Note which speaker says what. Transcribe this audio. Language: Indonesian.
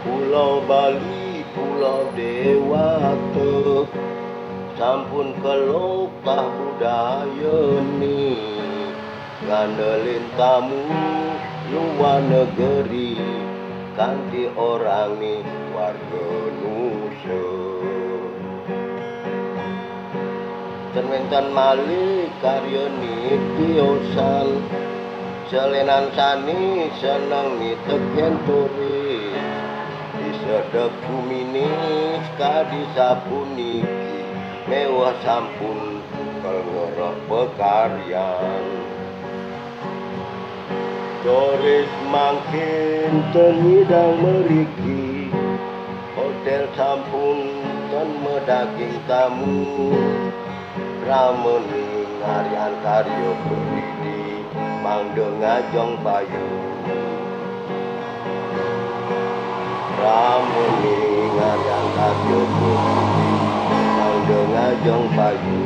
Speaker 1: Pulau Bali, Pulau Dewata, sampun kelopah budaya ni, ngandelin tamu luar negeri, kanti orang ni warga Nusa. Tenwentan malih karya ni tiosan, selenan sani seneng ni tegyen turi, disedek bumini kadi sapuniki, mewah sampun kelngerok pekaryan. Doris mangkin tenidang meriki, hotel sampun ten medaging tamu, rameni ngarian karya berdidi, mangde ngajong payu. Rameni ngarian karya berdidi, mangde ngajong payu.